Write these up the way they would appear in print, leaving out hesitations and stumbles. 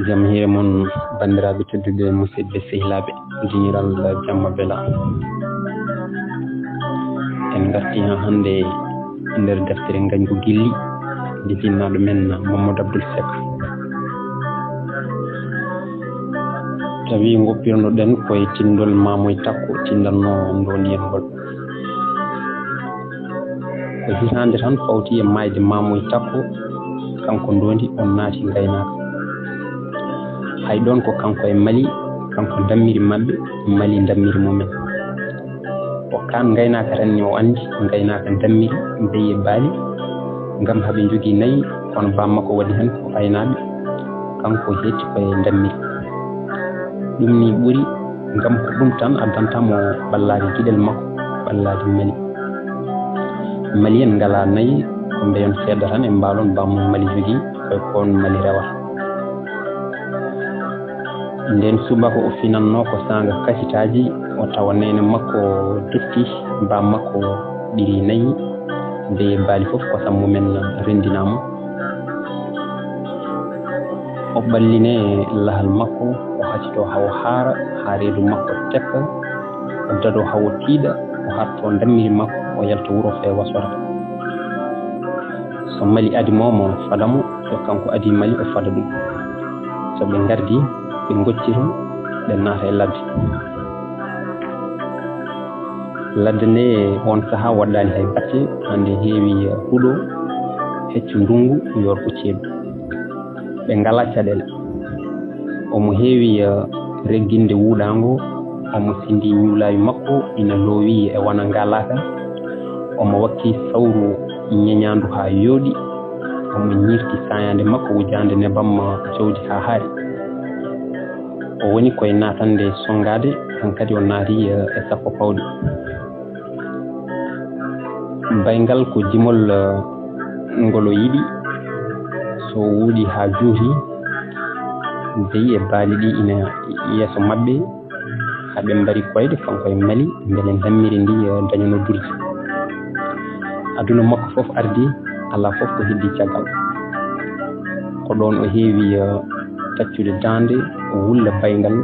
jam hiire mon bandiraɓe tedduɓe musidɓe sehilaɓe jiniral jamma bela en garti ha hande nder deftere gañgu gilli nde jinnaɗo men Mamadou Abdoul Seck tawi goppirnoɗen koye tindol Mamoye Takko tindanno ndoniyel ngol ko hitande tan fawti e mayde Mamoye Takko kanko ndondi on naati gaynaka hay ɗon ko kanko e Mali kanko dammiri mabɓe Mali dammiri mumen o kan gaynaka tan ni o andi gaynaka dammiri beyi baali ngam haɓe jogui nayyi kono bammakko waɗi hen ko aynaɓe kanko hetti koye dammiri ɗum ni ɓuuri ngam ko ɗum tan addantamo ballade guiɗel makko ballade Mali en ngala nayyi ko mbeyon seeɗa tan e mbalon bammo Mali jogui koye kon Mali rewata nden subaka o finanno ko sanga kasitaji o tawa nene makko detti bammakko ɓiri nayyi be baali fof ko sam mumen rendinama o ɓalline lahal makko o haccito hawo haara ha reedu makko tekka o dado hawo tiiɗa o harto dammiri makko o yalta wuuro fe wasora so Mali adimomo fadamo so kanko adi Mali o fada ɗum so ɓe gardi ɓe gocciri ɓe naata e ladde nde on saaha waɗɗani hay batte hande heewi huuɗo heccu ndungu yorko ceeɗu ɓe ngala caɗele omo heewi regginde wuuɗango omo sindi ñuulawi makko ina loowi e wona ngalaka omo wakki sawru ñeñandu ha yooɗi omo ñirti sayande makko wujande nebam jawdi ha haari o woni koye natande songade hankadi o naati e sappo pawɗi baygal ko jimol ngolo yiɗi so wuuɗi ha juuti beyi e baali ɗi ina yeeso mabɓe haɓe mbari koyde kanko e Mali beele dammiri ndi dañano durji aduna makko foof ardi ala foof ko heddi caggal ko ɗon o heewi taccude dande o wulla baygal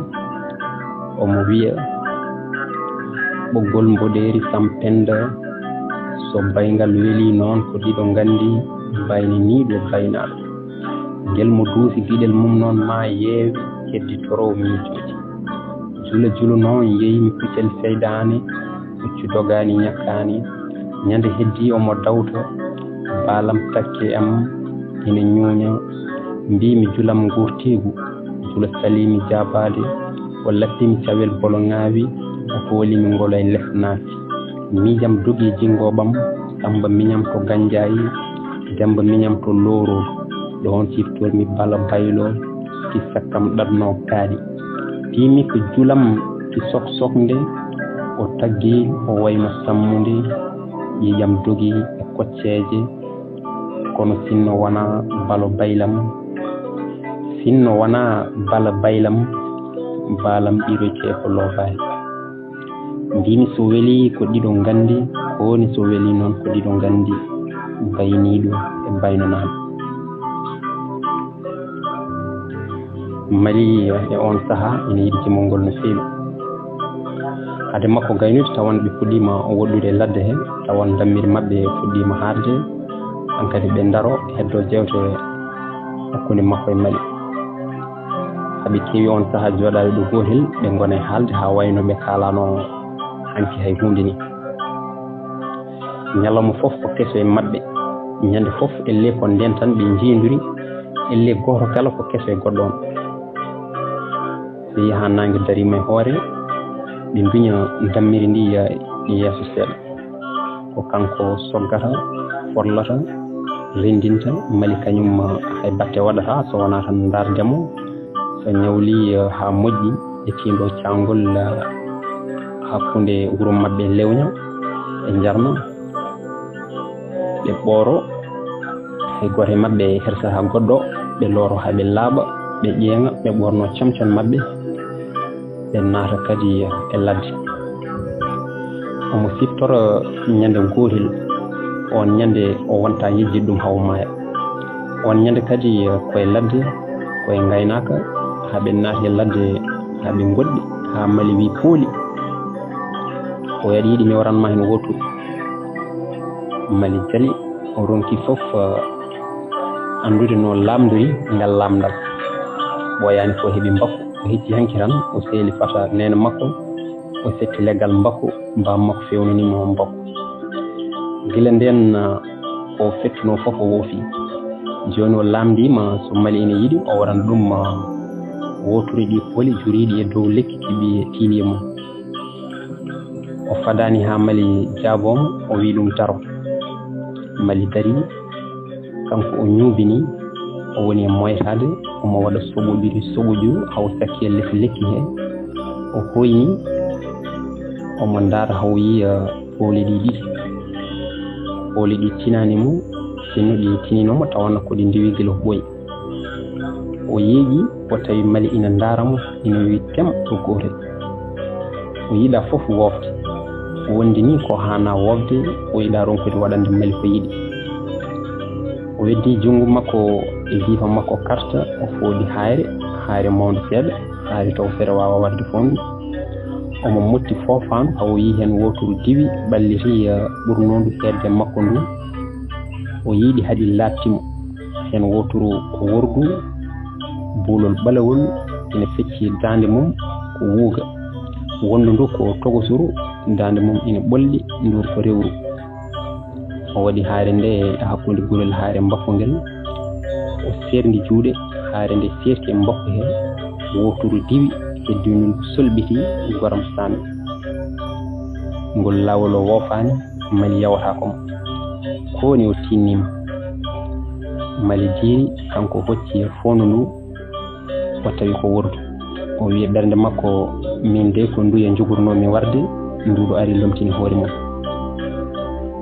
omo wiya ɓoggol mboɗeeri sampenda so baygal weeli noon ko ɗiɗo gandi bayni niɗo baynaɗo ngel mo duusi guiɗel mum noon ma yeewi hedditoro miijoji jula julu noon yeymi puccel seydane puccu dogani ñakkani ñande heddi omo dawta baalam takke am ina ñuuña mbimi julam gurtegu jula salimi jabade o lappimi cawel bolo ŋaawi o foolimi ngolo e less naati miijam dogi jingoɓam Samba miñam to Gandiayi Demba miñam to Loro ɗon siftormi bala baylo ki sakkam ɗatno kaaɗi timi ko julam ki soknde o taggi o wayno sammude yiyam dogi e kocceje kono sinno wona balo baylam sinno wona bala baylam balam ɓiroce ko lobani mbimi so weeli ko ɗiɗo gandi kowoni so weeli noon ko ɗiɗo gandi bayniɗo e baynanaɗo Mali e on saaha ina yiɗi jimol ngol no feewi hade makko gaynude tawan ɓe puɗɗima woɗɗude ladde he tawan dammiri mabɓe fuɗɗima haarde hankadi ɓe daro heddo jewte hakkude makko e Mali haɓe keewi on saaha jooɗade ɗo gotel ɓe gona e haalde ha wayno ɓe kalano hanki hay hunde ni ñalawma foof ko keso e mabɓe ñande foof elle ko nden tan ɓe jeendiri elle goto kala ko keso e goɗɗo on so yaha nangue darima e hoore ɓe duña dammiri ndi yeeso seeɗa ko kanko soggata forlata rendinta Mali kañum hay batte waɗata so wona tan dardemo so ñawli ha moƴƴi e tindo cangol hakkunde wuro mabɓe lewña e jarma ɓe ɓooro hay goto e mabɓe hersa ha goɗɗo ɓe looro ha ɓe laaɓa ɓe ƴeeŋa ɓe ɓorno camcon mabɓe ɓe naata kadi e ladde omo siftoro ñande gotel on ñande o wonta yejjid ɗum hawo maaya on ñande kadi koye ladde koye gaynaka haɓe naati ladde haɓe goɗɗi ha mali wi pooli o yaɗi yiɗi mi waranma hen wotu mali jali o ronki fof andude no lamdori ngal lamdal ɓoyani fo heeɓi mbakku o hecci hanki tan o seeli fata nene makko o setti leggal mbakku mbam makko fewnanimo mbakku gila nden o fettuno fof o woofi joni o lamdima so mali ene yiɗi o waran ɗum woturi ɗi poli juriɗi e dow lekki kiɓi tiini mum o fadani ha mali jaabomo o wi ɗum daro mali dari kanko o ñuubini o woni e moytade omo waɗa soɓoɗiri soɓoju haw sakki e less lekki he o hoyni omo ndaara haw yi pooli ɗi ɗiɗi pooli ɗi tinani mo sinno ɗi tininomo tawanno ko ɗi ndiwi gila hooyi o yeeƴi o tawi mali ina ndaaramo ina wi tem ɗo gotel o yiɗa fof wofde wondi ni ko hana wofde o yiɗa ronkude waɗande mali ko yiɗi o weddi junngo makko e jiifa makko karta o foodi haare mawde seeɗa haare taw fere wawa wadde fondu omo motti foofandu haw yi hen woturu diwi ɓalliti ɓurnondu hedde makko ndu o yiiɗi haɗi lattimo hen woturu ko worgu buulol ɓalawol ina fecci dande mum ko wuuga wondu ndu ko togosuru dande mum ina ɓolli ndur ko rewru o waɗi haare nde hakkunde gurel haare mbakko ngel o serndi juuɗe haare nde serti e mbakko he woturu diwi heddi ndu solɓiti goram sami ngol lawol o woofani mali yawata komo kowoni o tinnima mali jeeri kanko hocci e fondu ndu o tawi ko wordu o wi ɓernde makko min de ko nduya jogornomi warde nduɗo ari lomtini hoore mum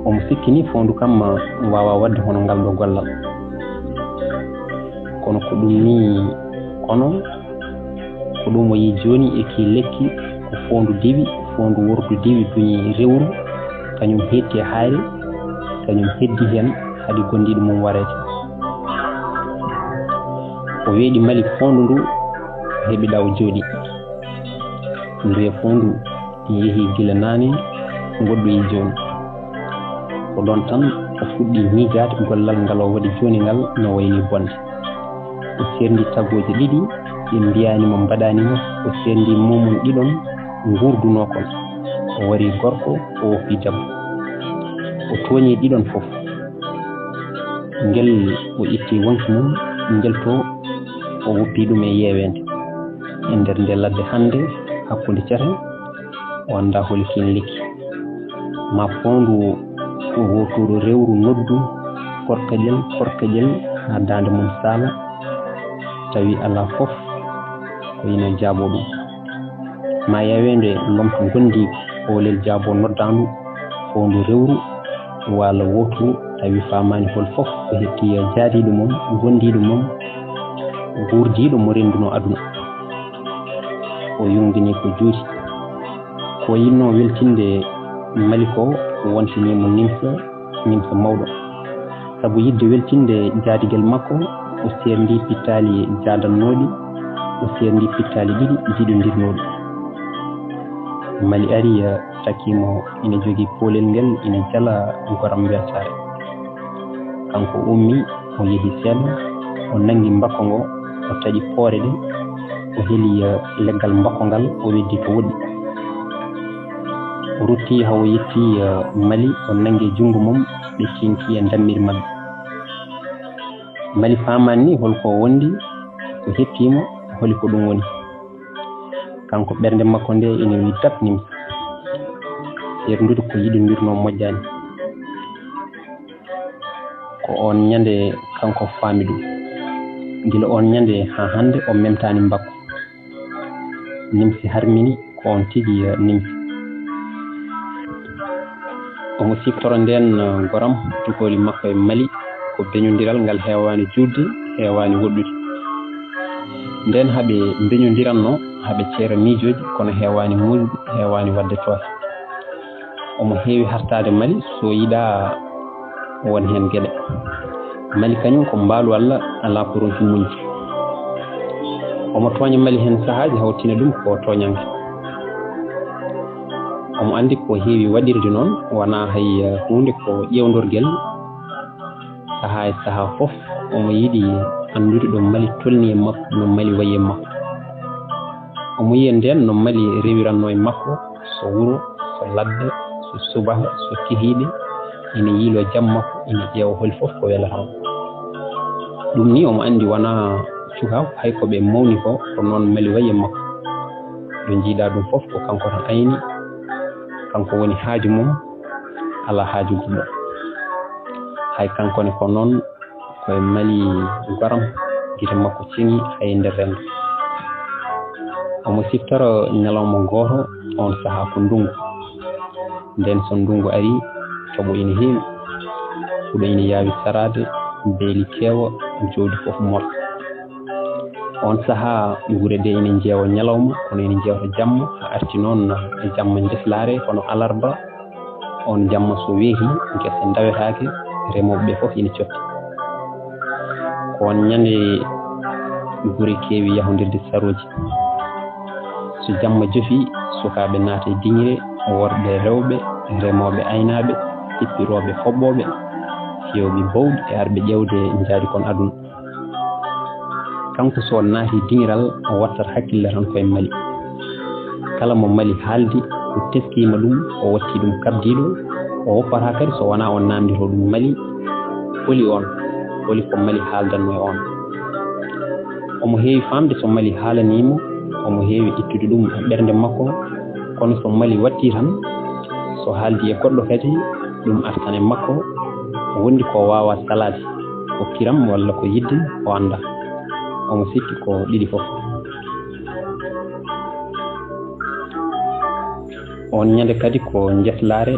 omo sikkini fondu kam wawa wadde hono ngal ɗo gollal kono ko ɗum ni kono ko ɗum o yi joni e ki lekki ko fondu diwi fondu wordu diwi duñi rewru kañum hetti e haari kañum heddi hen haɗi gondiɗo mum warete o weeɗi mali fondu ndu heɓiɗa o jooɗi nduye fondu yeehi gila nane goɗɗo yi joni ko ɗon tan o fuɗɗi miijade gollal ngal o waɗi joni ngal no wayni bonde o serndi tagoje ɗiɗi ɗi mbiyanimo mbaɗanimo o serndi momum ɗiɗon gurduno kon o wari gorko o wofi debbo o tooñi ɗiɗon fof ngel o itti wonki mum ngel to o woppi ɗum e yewende e nder nde ladde hande hakkude cete o anda holkin lekki ma fondu ko woturu rewru noddu korkaƴel ha dande mum sala tawi ala fof ko ina jaabo ɗum ma yewende lomto gondi olel jaabo noddandu fondu rewru walla woturu tawi famani hol fof ko hetti jaadiɗo mum gondiɗo mum gurdiɗo mo renduno aduna o yungini ko juuti ko yinno weltinde mali ko wontinimo nimsa mawɗo sabu yidde weltinde jaadigel makko o serndi pittali jaadannoɗi o serndi pittali ɗiɗi jiɗodirnoɗi mali ari takkimo ina jogii poolel ngel ina jala goram weltare kanko ummi o yehi seeɗa o nangi mbakko ngo o taƴi poore ɗe o heeli leggal mbakko ngal o weddi to woɗɗi o rutti hawo yetti mali o nangi jungo mum ɓe tinki e dammiri maɓɓe mali famani ni holko wondi ko hettimo holi ko ɗum woni kanko ɓernde makko nde ina wi dab nimsa serndude ko yiɗodirno moƴƴani ko on ñande kanko faami ɗum gila on ñande ha hande o memtani mbakko nimsi harmini ko on tigi nimsi omo siftoro nden goram tukoli makko e mali ko beñodiral ngal heewani juutde heewani woɗɗude nden haɓe beñodiranno haɓe ceera miijoji kono heewani mulde heewani wadde tooke omo heewi hartade mali so yiɗa won hen gueɗe mali kañum ko mbaalu Allah ala ko ronki muñde omo toña mali hen sahaaji hawtina ɗum ko toñanke omo andi ko heewi waɗirde noon wona hay hunde ko ƴewdorgel sahaa e sahaa fof omo yiɗi anndude ɗo mali tolni e makko no mali wayi e makko omo yiya nden no mali rewiranno e makko so wuro so ladde so subaha so kihiiɗe ina yiilo jam makko ina ƴeewa holi fof ko welatamo ɗum ni omo andi wona cukaw hay ko ɓe mawni ko noon mali wayi e makko ɗo jiiɗa ɗum fof ko kanko tan ayni kanko woni haaju mum ala haaju goɗɗo hay kankone ko noon koye mali goram gite makko ceŋi hay nder renndo omo siftoro ñalawma gooto on sahaa ko ndungu nden so ndungu ari toɓo ina heewi huɗo ina yaawi saraade beeli keewa joodi fof morta on sahaa gure ɗe ina jeewa ñalawma kono ina jeewta jamma haa arti noon e jamma ndeslaare kono alarba on jamma so weeti gese ndawetaake remooɓe ɓe fof ina cotti ko on ñande gure keewi yahondirde sarooji so jamma jofi sukaaɓe naata e diŋire worɓe rewɓe remooɓe aynaaɓe sippirooɓe foɓɓooɓe fiyooɓe bawɗi e arɓe ƴewde njaadi kon aduna kanko so naati diŋiral o wattat hakkille tan koye mali kala mo mali haaldi o teskiima ɗum o wattii ɗum kabdiiɗo o woppataa kadi so wonaa on naamndito ɗum mali holi on holi ko mali haaldanno e on omo heewi faamde so mali haalaniimo omo heewi ittude ɗum e ɓernde makko kono so mali wattii tan so haaldi e goɗɗo kadi ɗum artan e makko wondi ko waawa salaade ko kiram walla ko yidde o annda omo sikki ko ɗiɗi fof on ñande kadi ko njeslaare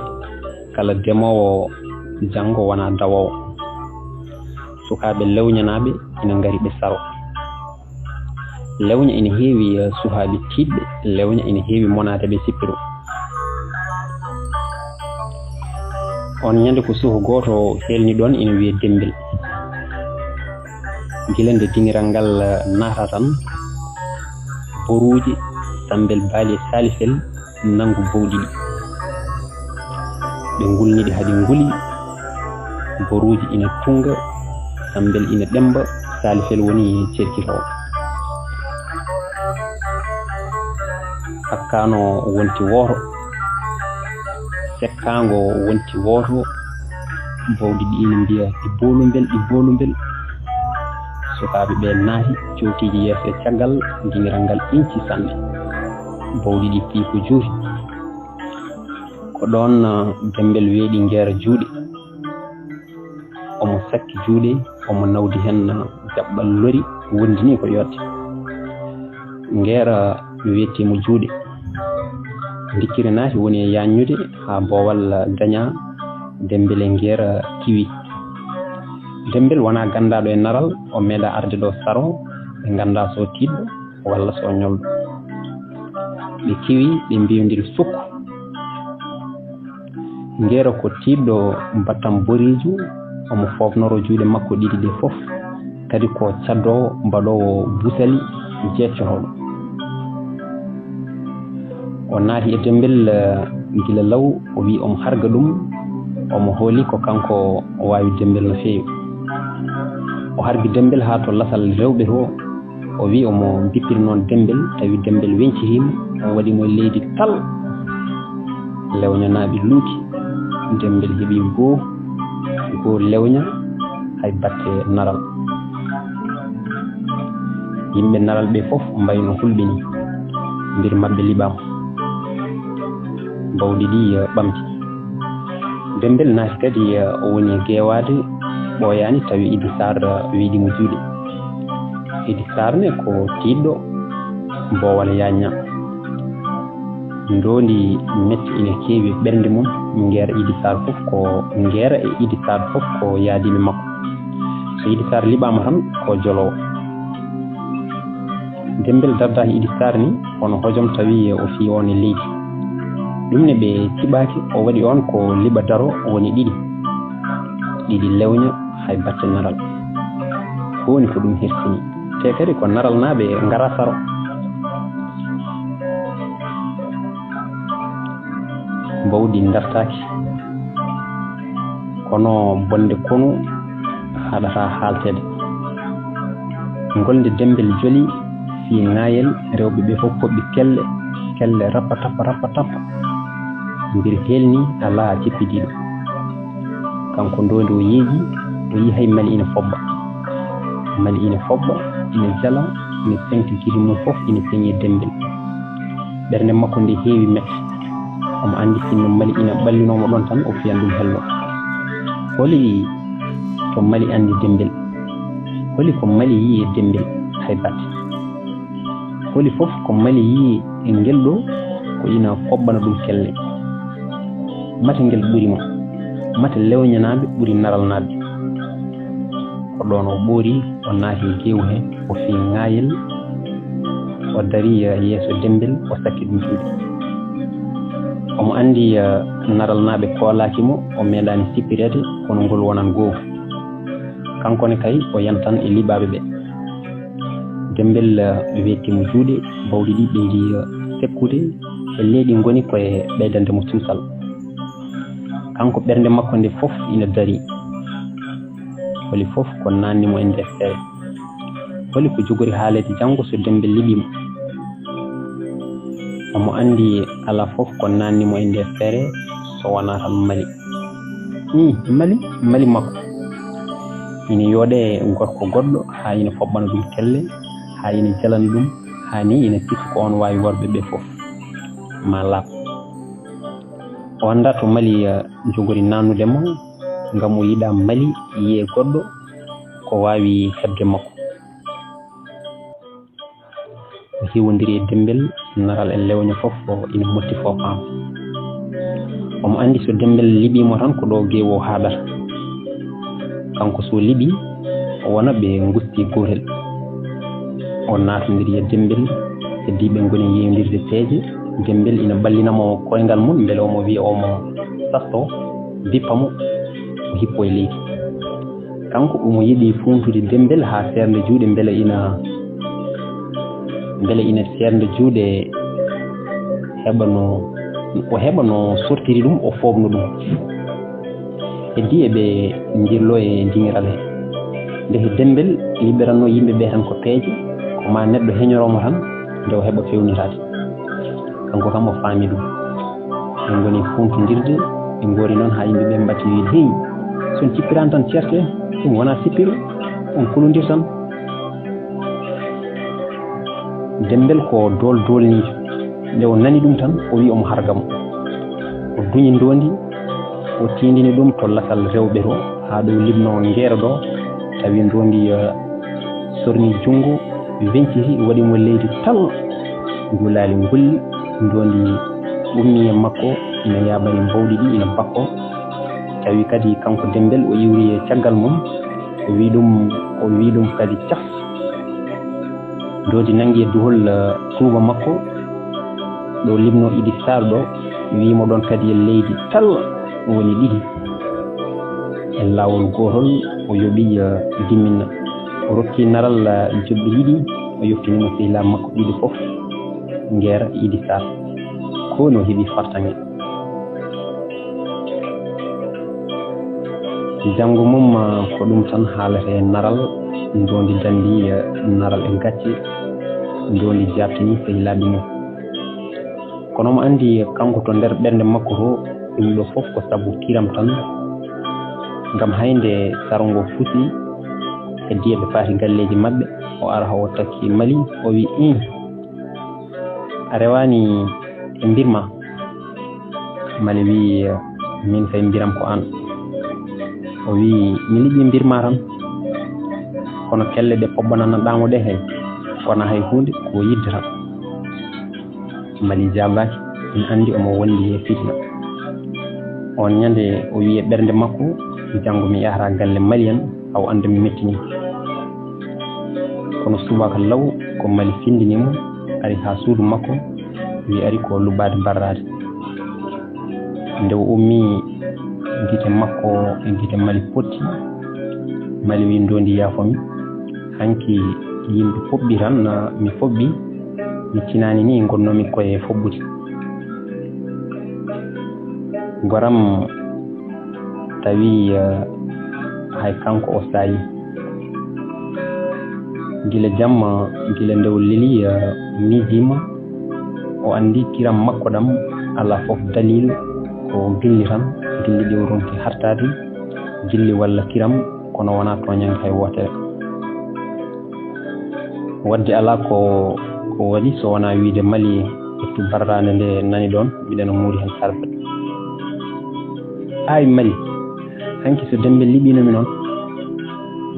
kala demoowo janngo wona dawoowo sukaaɓe lewñanaaɓe ina ngari ɓe saro lewña ina heewi suhaaɓe tiiɗɓe lewña ina heewi monaade ɓe sippiro on ñande ko suhu gooto helni ɗon ina wiye dembel gila nde diŋiral ngal naata tan boruuji sambel baali e saalifel nanngu bowɗi ɗi ɓe ngulniɗi hadi nguli boruuji ina tunga sambel ina ɗemba saalifel woni cerkitowo hakkano wonti wooto sekkango wonti wooto bowɗi ɗi ina mbiya ɗi bolumbel sukaaɓe ɓe naati cowtiiji yeeso e caggal diŋiral ngal inci sanne bowɗi ɗi pii ko juuti ko ɗon dembel weeɗi ngeera juuɗe omo sakki juuɗe omo nawdi hen jaɓɓal lori wondini ko yotte ngeera weetimo juuɗe dikkiri naati woni e yaññude haa boowal daña dembel e ngeera kiwi dembel wona ganndaɗo e naral o meeɗa arde ɗo saro ɓe ngannda so tiiɗɗo walla so ñolɗo ɓe kiwi ɓe mbiyodiri sukku ngeera ko tiiɗɗo mbattam boriiju omo foofnoro juuɗe makko ɗiɗi ɗe fof kadi ko caddowo mbaɗowo busali jeeccotoɗo o naati e dembel gila law o wi omo harga ɗum omo hooli ko kanko waawi dembel no feewi o hargi dembel haa to lasal rewɓe to o wi omo bippiri noon dembel tawi dembel wencitiima on waɗimo leydi tal lewñanaaɓe luuki dembel heɓi goo lewña hay batte naral yimɓe naral ɓe fof mbayno hulɓini ndir maɓɓe liɓaama bawɗi ɗi ɓamti dembel naati kadi o woni geewaade ɓooyaani tawi Idi Sarr wiidimo juuɗe Idi Sarr ne ko tiiɗɗo boowal yañña ndoondi metti ina keewi ɓernde mum ngeera Idi Sarr fof ko ngeera e Idi Sarr fof ko yaadiɓe makko so Idi Sarr liɓaama tan ko jolowo dembel dardaaki Idi Sarr ni kono hojom tawi o fii on e leydi ɗum ne ɓe tiɓaaki o waɗi on ko liɓa daro woni ɗiɗi lewña hay batte naral ko woni ko ɗum hersini wiyete kadi ko naral naaɓe ngara saro mbawdi dartaki kono bonde konu haɗata haaltede golde dembel joli fi ŋayel rewɓe ɓe fof poɓɓi kelle rappa tappa mbir helni ala ceppidiɗo kanko ndondi o yeeji o yi hay mali ina fobba ina jala ina sengti giri mum fof ina peñi dembel ɓernde makko nde heewi mette omo andi sinno mali ina ɓallinomo ɗon tan o fiyan ɗum hello holi to mali andi dembel holi ko mali yi e dembel hay batte holi fof ko mali yi e ngel ɗo ko ina fobbana ɗum kelle mate ngel ɓuri mo mate lewñanaɓe ɓuri naralnaɓe ko ɗon o ɓoori o naati geewu he o fi ŋayel o dari yeeso dembel o sakki ɗum juuɗe omo andi naralnaɓe koolakimo o meeɗani sippirede kono ngol wonan goofu kankone kay o yantan e liɓaɓe ɓe dembel wettimo juuɗe bawɗi ɗi ɓeydi sekkude e leyɗi ngoni koye ɓeydande mo tumsal kanko ɓernde makko nde fof ina dari holi fof ko nannimo e nder feere holi ko jogori haalede janngo so dembel liɓimo omo andi ala fof ko nannimo e nder feere so wona tan mali makko ina yooɗe gorko goɗɗo ha ina foɓɓana ɗum kelle ha ina jalani ɗum ha ni ina sikki ko on wawi worɓe ɓe fof ma laab o anda to mali jogori nannudemo ngam o yiɗa mali yiye goɗɗo ko wawi heɓde makko o hiwodiri e dembel naral e lewña fof ina motti fofam omo andi so dembel liɓimo tan ko ɗo geewo haɗata kanko so liɓi o wona ɓe gusti gotel o natodiri e dembel heddiɓe goni yewdirde peeje dembel ina ballinamo koyngal mum beele omo wiya omo sasto bippamo o hippo e leydi kanko omo yiɗi funtude dembel ha serde juuɗe beele ina serde juuɗe heɓa no sortiri ɗum o fobno ɗum heddi eɓe jirlo e dingiral he ndehe dembel liɓeranno yimɓe ɓe tan ko peeje ko ma neɗɗo heñoromo tan nde o heɓa fewnitade kanko kam o faami ɗum ɓe goni funtodirde ɓe gori noon ha yimɓe ɓe mbatti wiide hey son cippirani tan certe ɗum wona sippiru on kolodir tan dembel ko dolnijo nde o nani ɗum tan o wi omo hargamo o duñi ndondi o tindini ɗum to lakal rewɓe to ha ɗo libno ngeera ɗo tawi ndondi sorni jungo wenciti waɗimo leydi tal gulali golli ndondi ummi e makko ina yaɓani mbawɗi ɗi ina bakko tawi kadi kanko dembel o iwri e caggal mum o wi ɗum kadi cas ndondi nangi e duhol tuuba makko ɗo libno Idi Sarr ɗo wimo ɗon kadi e leydi tal woni ɗiɗi e lawol gotol o yoɓi dimminna o rokki naral joɓɓe ɗiɗi o yoftinimo sehila makko ɗiɗi fof ngeera Idi Sarr ko no heeɓi fartange janngo mum ko ɗum tan haalete naral ndondi dandi naral e gacce ndondi jabtini sehilaɓe mum kono mo andi kanko to nder ɓernde makko to ɗum ɗo fof ko sabu kiram tan ngam haynde sarongo fusi heddi eɓe paati galleji maɓɓe o ara o takki mali o wi a rewani e mbirma mali wi min kay mbiram ko an o wi mi liƴƴi mbirma tan kono kelle ɗe pobbananaɗamo ɗe hen wona hay hunde ko yidde tan mali jabaki en andi omo wondi e fitna on ñande o wi e ɓernde makko janngo mi yahata galle mali en haw ande mi mettini kono subaka law ko mali findinimo ari ha suudu makko wi ari ko lubbade barrade nde o ummi gite makko e gite mali potti mali wi ndondi yafomi hanki yimɓe foɓɓi tan mi foɓɓi mi tinani ni gonnomi koye foɓɓude goram tawi hay kanko o saayi gila jamma gila ndew leli miijima o andi kiram makko ɗam ala fof dalilu ko gilli tan gilli ɗi o ronki hartade gilli walla kiram kono wona toñange hay wotere wadde ala ko waɗi so wona wiide mali ettu barrande nde nani ɗon mbiɗeno muuri hen sarde ay mali hanki so dembe liɓinomi noon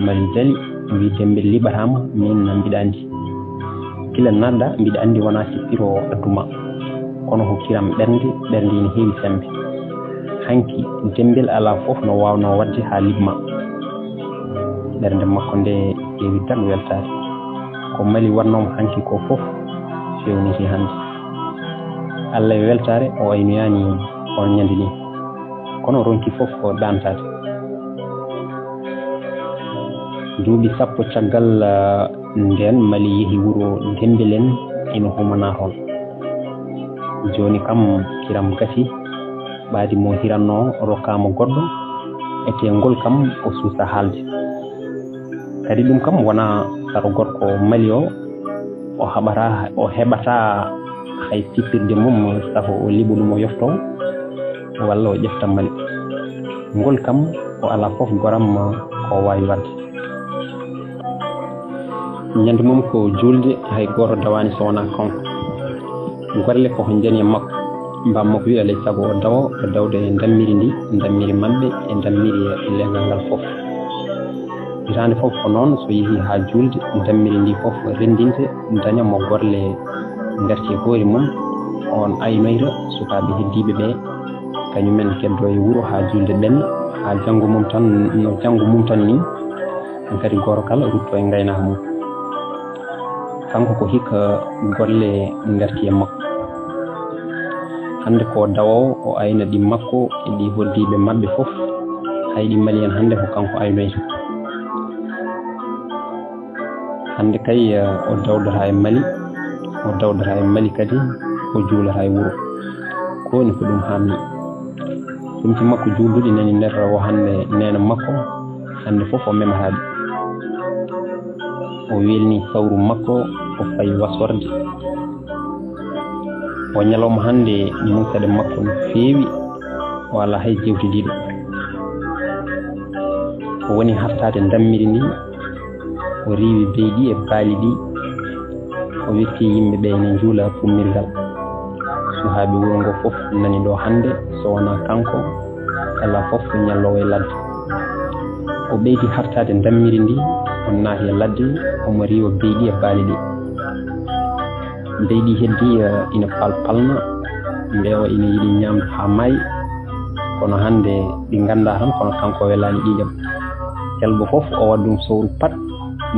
mali jali wi dembe liɓatama min mbiɗa andi kila nadda mbiɗa andi wona sippiro adduma kono ko kiram ɓernde ne heewi sembe hanki dembel ala fof no wawno wadde ha liɓma ɓernde makko nde heewi tan weltade ko mali wannomo hanki ko fof fewniti hande Allah e weltare o aynoyani on ñande ni kono ronki fof ko ɗantade duuɓi sappo caggal nden mali yeehi wuro dembelen ina humana toon joni kam kiram gasi ɓaadi mo hiranno rokkama goɗɗo ete ngol kam o suusa haalde kadi ɗum kam wona sato gorko mali o heɓata hay sippirde mum sago o liɓo ɗum o yofto walla o ƴefta mali ngol kam o ala fof goram ko wawi wadde ñande mum ko julde hay goto dawani so wona kanko golle koko jani e makko mbammakko wi alay saago o dawa o dawde e dammiri ndi dammiri mabɓe e dammiri lengal ngal fof hitande fof ko noon so yeehi ha julde dammiri ndi fof rendinte daña mo gorle garti hoore mum on aynoyta sukaɓe heddiɓe ɓe kañumen keddo e wuuro ha julde ɓenna ha janggo mum tan no janggo mum tan ni kadi goto kala rutto e gaynaka mum kanko ko hikka golle garti e makko hande ko dawowo o ayna ɗi makko e ɗi hoddiɓe mabɓe fof hayɗi mali en hande ko kanko aynoyta hande kay o dawdata e mali kadi o juulata e wuuro koni ko ɗum hamni ɗumti makko juulduɗi nani nder o hande nena makko hande fof o memataɓe o welni sawru makko o fayi wasorde o ñalawma hande musaɗe makko no feewi o ala hay jewtidiɗo o woni hartade dammiri ndi o riwi beyɗi e baali ɗi o wetti yimɓeɓe ne juula pummirgal suhaaɓe wuro ngo fof nani ɗo hande so wona kanko ala fof ñallowo e ladde o ɓeydi hartade dammiri ndi o naati e ladde omo riwa beyɗi e baali ɗi beyɗi heddi ina palna mbewa ina yiɗi ñamde ha maayi kono hande ɗi ganda tan kono kanko welani ɗiɗem kelbo fof o waɗɗum sowru pat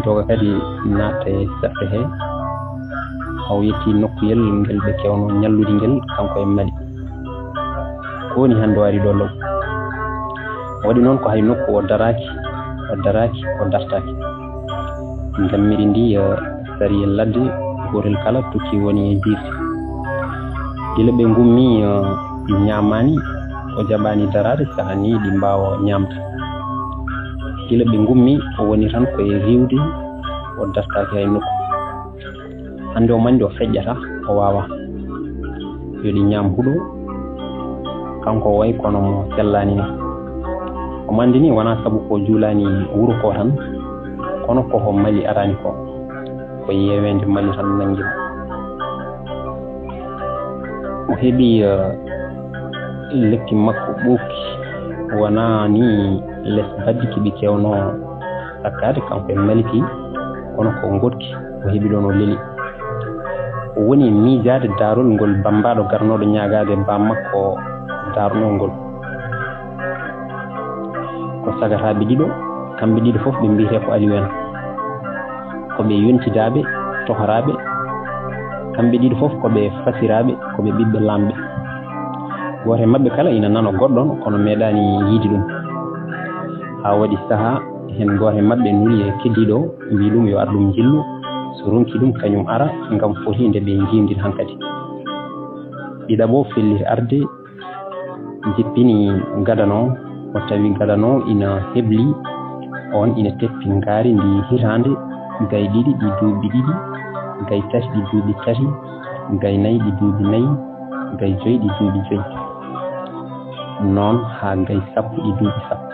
doga kadi natta e sappe he o yetti nokkuyel ngel ɓe kewno ñallude ngel kanko e mali koni hande wari ɗo law waɗi noon ko hay nokku o daraki o dartaki dammiri ndi sari e ladde gotel kala tukki woni e jirti gila ɓe gummi ñamani o jaɓani darade saha ni ɗi mbawa ñamta gila ɓe gummi o woni tan koye riwde o dartaki hay nokku hande o mandi o feƴƴata o wawa yoɗi ñam huuɗo kanko o way kono mo sellani ni o mandi ni wona saabu ko juulani wuuro ko tan kono koko mali arani ko yewende mali tan nanguimo o heeɓi lekki makko ɓuuki wona ni less baddi kiɓi kewno sakkade kanko e maliki kono ko gotki o heeɓi ɗon o leeli o woni miijade darol ngol bambaɗo garnoɗo ñagade ba makko darno ngol ko sagataɓe ɗiɗo kamɓe ɗiɗo fof ɓe mbiyete ko Aliou en koɓe yontidaɓe tohoraɓe kamɓe ɗiɗo fof koɓe fasiraɓe koɓe ɓiɓɓe lamɓe goto e mabɓe kala ina nano goɗɗon kono meeɗani yiide ɗum ha waɗi saaha hen goto e mabɓe nuli e keddiɗo mbi ɗum yo ar ɗum jillu so ronki ɗum kañum ara ngam foti nde ɓe jimdir hankadi. Ɗiɗaɓo fellir arde jippini gadano o tawi gadano ina hebli on ina teppi ngaari ndi hitande gay ɗiɗi ɗi duuɓi ɗiɗi gay tati ɗi duuɓi tati gay nayi ɗi duuɓi nayi gay joyi ɗi duuɓi joyi noon ha gay sappo ɗi duuɓi sappo.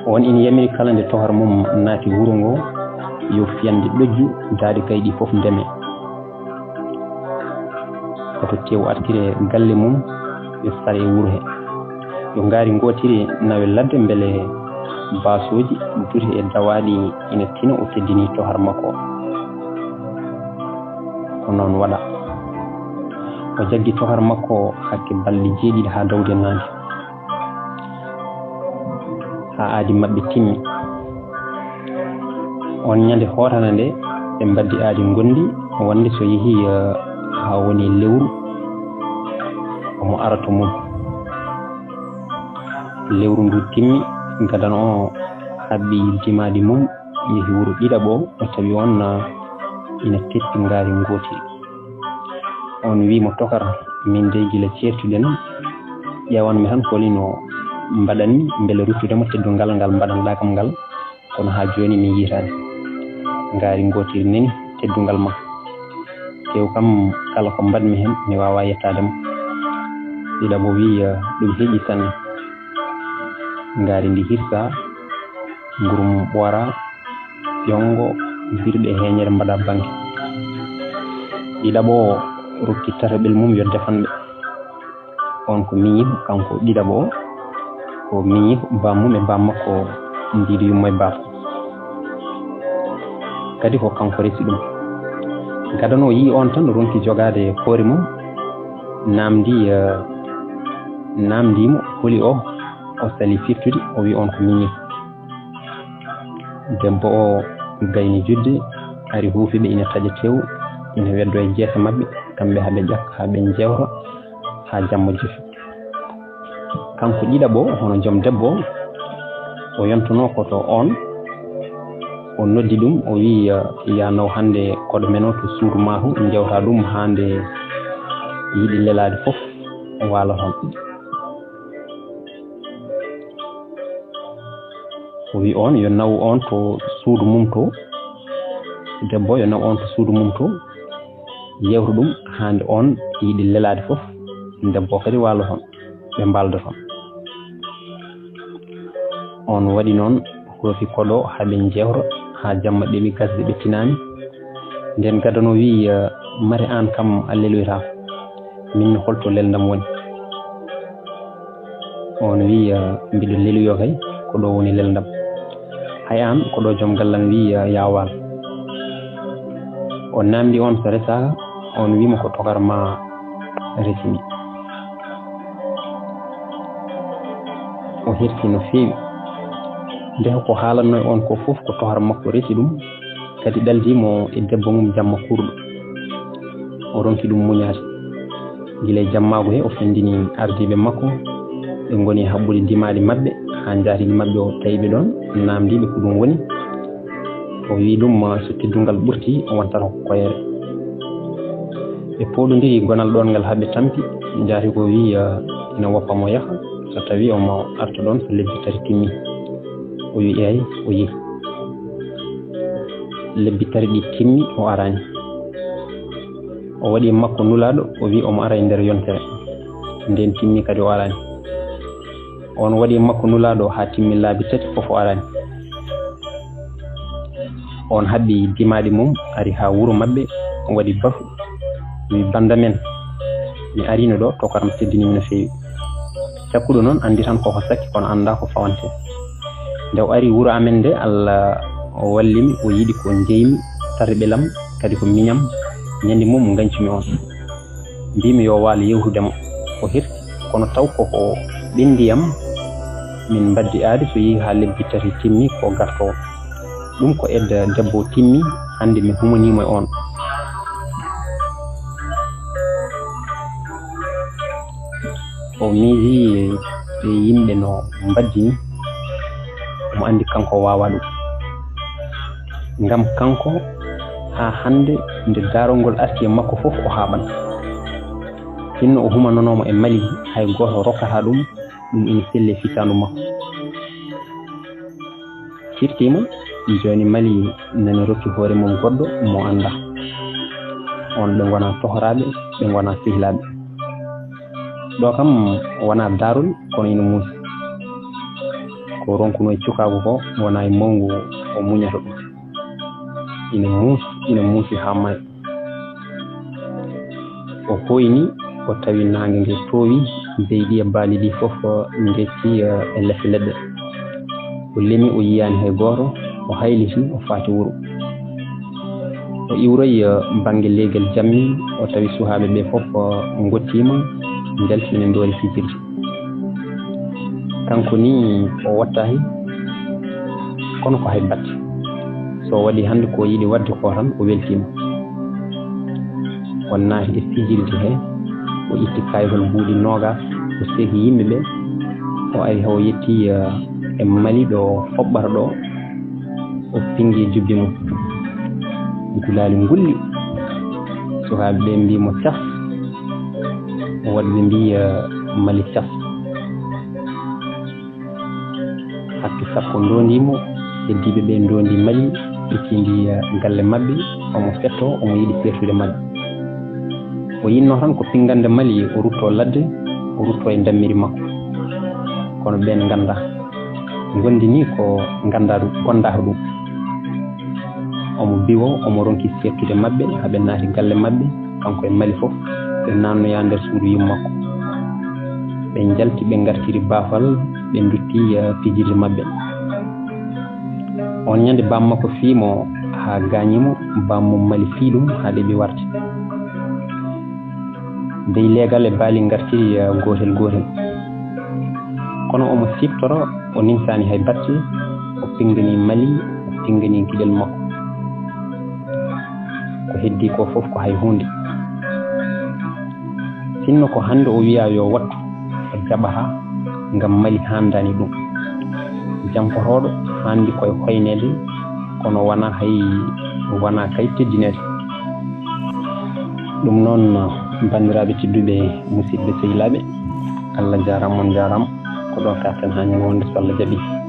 On ina yamiri kala nde tohar mum naati wuro ngo yo fiyande ɗojju daade gay ɗi fof ndeme. Oto tew artire galle mum yo sare wuro he yo ngaari ngotiri nawe ladde mbele basoji duri e dawaɗi ina tina o teddini tohar makko ko noon waɗa. O jaggi tohar makko hakke balɗe 7 ha dawde naande ha aadi maɓɓe timmi. On ñande hotana nde ɓe mbaddi aadi gondi wonde so yeehi ha woni lewru omo arato mum. Lewru ndu timmi gadano o haɓɓi dimadi mum yeehi wuro ɗiɗaɓo o tawi on ina teppi ngaari ngotiri. On wimo tokar min de gila certuɗen ƴewanmi tan ko lino mbaɗanmi beele ruttudemo teddungal ngal mbaɗanɗa kam ngal kono ha joni mi yitani ngaari ngotiri nani teddungal ma tew kam kala ko mbaɗmi hen mi wawa yettademo. ɗiɗaɓo wi ɗum heeƴi sanne ngaari ndi hirsa ngurum ɓoora ƴongo birɗe heñere mbaɗa banque. ɗiɗaɓo rokki tataɓel mum yo defanɓe on ko miñiho kanko ɗiɗaɓo ko miñiho bammum e bammakko ndiɗi yummo e baafo kadi ko kanko resi ɗum. gadano yi on tan ronki jogade hoore mum namdimo holi o sali firtude o wi on ko miñiho. debbo o gayni judde ari huufiɓe ina taƴa tew ina weddo e jeese maɓɓe kamɓe haɓe ƴakka haɓe jewta ha jamma jofi. kanko ɗiɗaɓo hono joom debbo o yontono koto on o noddi ɗum o wi ya naw hande koɗo men o to suudu maahu jewta ɗum hande yiɗi lelade fof o waala toon. o wi on yo naw on to suudu mum to debbo yo naw on to suudu mum to yewta ɗum hande on yiɗi lelade fof debbo kadi waala toon ɓe mbalda toon. on waɗi noon hoofi koɗo haɓe jewta ha jamma ɗeɓi gasde ɓe tinani. nden gadano wi mari an kam a leloyta min holto lelndam woni. on wi mbiɗo leloyo kay ko ɗo woni lelndam. hay an ko ɗo joom gallam wi ya waal. on namdi on so resaka on wima ko tokar ma resimi. o herti no feewi nde ko haalanno on ko fof ko tohar makko resi ɗum kadi ɗaldimo e debbo mum jamma kurɗo o ronki ɗum muñaade gila e jammago he o fendini ardiɓe makko ɓe goni haɓɓude dimadi maɓɓe ha jaatigi maɓɓe o tawiɓe ɗon namdiɓe ko ɗum woni. o wi ɗum so teddungal ɓurti o wontata ko koyere. ɓe poɗodiri gonal ɗon ngal haaɓe tampi jaati ko wi ina woppa mo yaha so tawi omo arta ɗon so lebbi tati timmi. o wi eyi o yehi lebbi tati ɗi timmi o arani. o waɗi makko nulaɗo o wi omo ara e nder yontere nden timmi kadi o arani. on waɗi makko nulaɗo ha timmi laabi tati fof o arani. on haɓɓi dimaɗi mum ari ha wuro maɓɓe o waɗi bafu wi banda men mi arino ɗo tokaram teddinimi no feewi. sakkuɗo noon andi tan koko sakki kono anda ko fawante. nde o ari wuro amen nde Allah o wallimi o yiɗi ko jeymi tarɓelam kadi ko miñam ñande mum gancumi on mbimi yo waalo yewtudemo o hirti kono taw koko ɓendiyam min mbaddi aadi so yehi ha lebbi tati timmi ko gartowo ɗum ko edda debbo timmi hande mi humanimo e on. o miiji e yimɓe no mbaddini omo andi kanko wawa ɗum ngam kanko ha hande nde darogol arti e makko fof o haɓan hinno o humananomo e Mali hay goto rokkata ɗum ina selle fitandu makko firtima joni Mali nani rokki hoore mum goɗɗo mo anda on ɓe gona tohoraɓe ɓe gona sehilaɓe ɗo kam wona darol kono ina muusi ko ronkuno e cukagu ko wona e mangu o muñata ɗum ina muusi ha may o hoyni o tawi nangue ngue towi beydi e baali ɗi fof ndecci e leffe leɗɗe o lemi o yiyani hay goto o hayliti o faati wuuro o iwroy banggue leeguel jammi o tawi suhaɓe ɓe fof gottima jaltine doori fijirde kanko ni o wattahi kono ko hay batte so waɗi hande ko yiiɗi wadde ko tan o weltima o naati e fijirde he o itti kayitol buuɗi nogas o seeki yimɓeɓe o ari o yetti e Mali ɗo foɓɓata ɗo o pingui jubbi mum gulali ngulli sukaɓe ɓe mbimo cas wadde ɓe mbi Mali cas hakke sappo ndondimo heddiɓe ɓe ndondi Mali ɓeccidi galle mabɓe omo fetto omo yiiɗi sertude Mali o yinno tan ko pingande Mali o rutto ladde o rutto e dammiri makko kono ɓen ganda gondi ni ko gandata ɗum omo biwo omo ronki sertude mabɓe haɓe naati galle mabɓe kanko e Mali fof ɓe nannoya nder suudu yummakko ɓe jalti ɓe gartiri baafal ɓe dutti pijirde mabɓe on ñande bammakko fiimo ha gañimo bammum Mali fiiɗum ha ɗeɓi warte dey leegal e baali gartiri gotel kono omo siftoro o nimsani hay batte o pingani Mali o pingani guiɗel makko ko heddi ko fof ko hay hunde sinno ko hande o wiya yo wattu o jaɓata ngam Mali handani ɗum jampotoɗo handi koye hoynede kono wona kay teddinede ɗum noon bandiraɓe tedduɓe musidɓe sehilaɓe Allah jarama on jarama ko ɗo katen ha ñande wonde so Allah jaaɓi